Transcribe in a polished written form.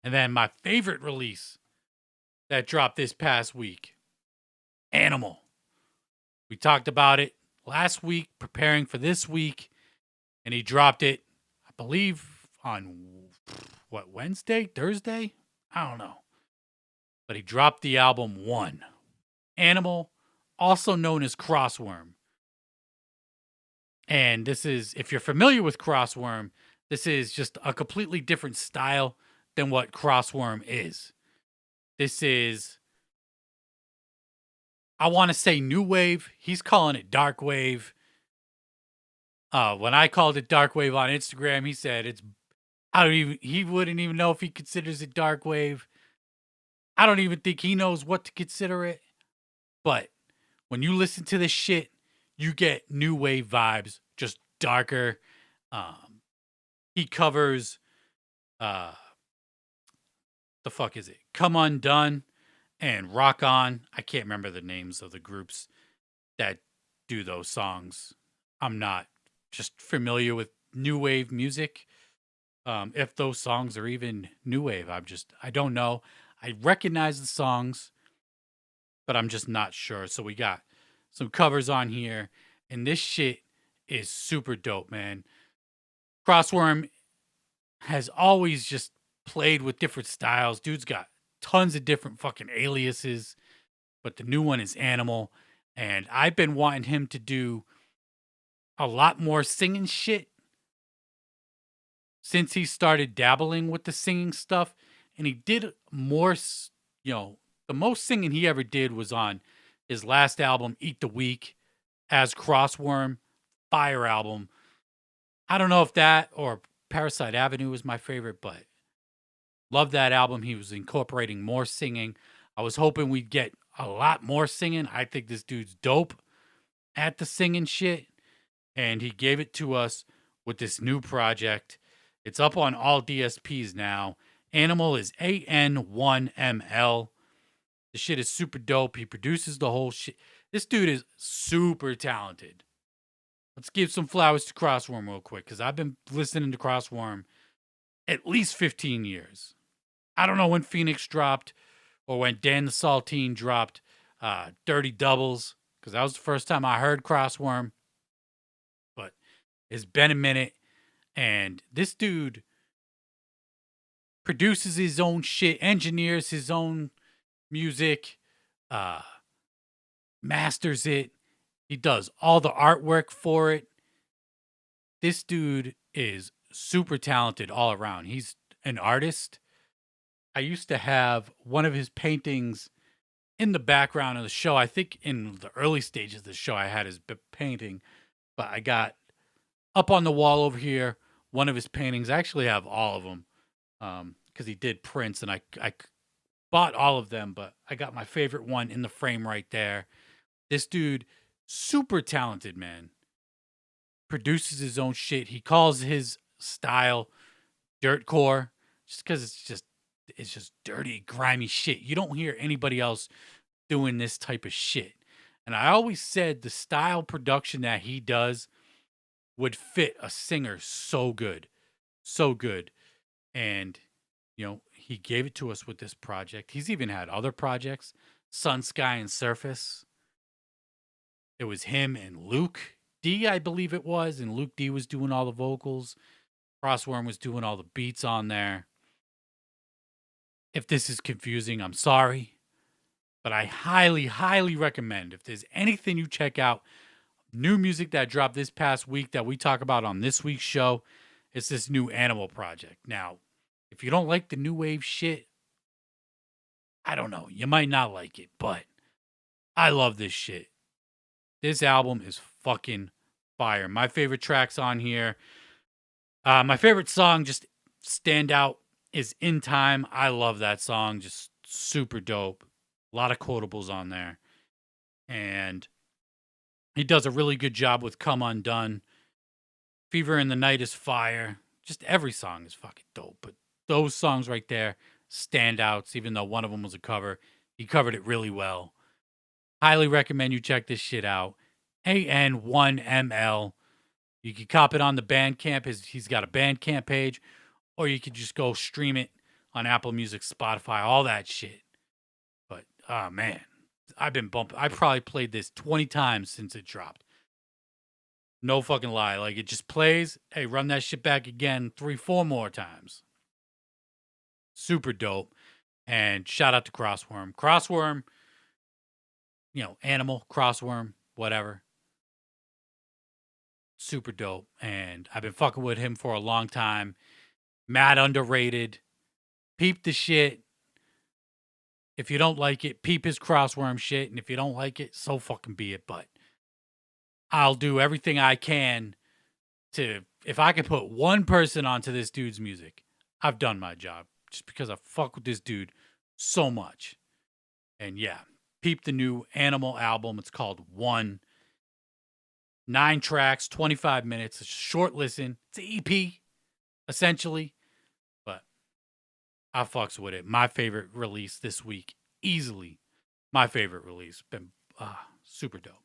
And then my favorite release that dropped this past week, Animal. We talked about it last week, preparing for this week, and he dropped it, I believe, on what, Wednesday, Thursday? I don't know. But he dropped the album One. Animal, also known as Crossworm. And this is, if you're familiar with Crossworm, this is just a completely different style than what Crossworm is. This is, I want to say new wave. He's calling it dark wave. When I called it dark wave on Instagram, he said he wouldn't even know if he considers it dark wave. I don't even think he knows what to consider it. But when you listen to this shit, you get new wave vibes, just darker. He covers, uh, the fuck is it? Come Undone and Rock On. I can't remember the names of the groups that do those songs. I'm not just familiar with new wave music. If those songs are even new wave, I don't know. I recognize the songs, but I'm just not sure. So we got some covers on here, and this shit is super dope, man. Crossworm has always just played with different styles. Dude's got tons of different fucking aliases, but the new one is Animal. And I've been wanting him to do a lot more singing shit since he started dabbling with the singing stuff. And he did more, the most singing he ever did was on his last album, Eat the Week, as Crossworm. Fire album. I don't know if that or Parasite Avenue was my favorite, but love that album. He was incorporating more singing. I was hoping we'd get a lot more singing. I think this dude's dope at the singing shit. And he gave it to us with this new project. It's up on all DSPs now. Animal is AN1ML. The shit is super dope. He produces the whole shit. This dude is super talented. Let's give some flowers to Crossworm real quick, because I've been listening to Crossworm at least 15 years. I don't know when Phoenix dropped or when Dan the Saltine dropped Dirty Doubles, because that was the first time I heard Crossworm. But it's been a minute, and this dude produces his own shit, engineers his own music, masters it. He does all the artwork for it. This dude is super talented all around. He's an artist. I used to have one of his paintings in the background of the show. I think in the early stages of the show, I had his painting, but I got up on the wall over here one of his paintings. I actually have all of them because he did prints, and I bought all of them, but I got my favorite one in the frame right there. This dude, super talented, man. Produces his own shit. He calls his style dirtcore just because it's just dirty, grimy shit. You don't hear anybody else doing this type of shit. And I always said the style production that he does would fit a singer so good. So good. And, he gave it to us with this project. He's even had other projects, Sun, Sky, and Surface. It was him and Luke D, I believe it was. And Luke D was doing all the vocals. Crossworm was doing all the beats on there. If this is confusing, I'm sorry. But I highly, highly recommend, if there's anything you check out, new music that dropped this past week that we talk about on this week's show, it's this new Animal project. Now, if you don't like the new wave shit, I don't know. You might not like it, but I love this shit. This album is fucking fire. My favorite tracks on here. My favorite song, just stand out, is In Time. I love that song. Just super dope. A lot of quotables on there. And he does a really good job with Come Undone. Fever in the Night is fire. Just every song is fucking dope. But those songs right there, standouts, even though one of them was a cover. He covered it really well. Highly recommend you check this shit out. AN1ML. You can cop it on the Bandcamp. He's got a Bandcamp page, or you could just go stream it on Apple Music, Spotify, all that shit. But oh man, I've been bumping. I probably played this 20 times since it dropped. No fucking lie. Like it just plays. Hey, run that shit back again 3-4 more times. Super dope. And shout out to Crossworm. Crossworm, animal, crossworm, whatever. Super dope. And I've been fucking with him for a long time. Mad underrated. Peep the shit. If you don't like it, peep his crossworm shit. And if you don't like it, so fucking be it. But I'll do everything I can to, if I can put one person onto this dude's music, I've done my job. Just because I fuck with this dude so much. And yeah, peep the new Animal album. It's called One. 9 tracks, 25 minutes. It's a short listen. It's an EP, essentially. But I fucks with it. My favorite release this week. Easily my favorite release. Been super dope.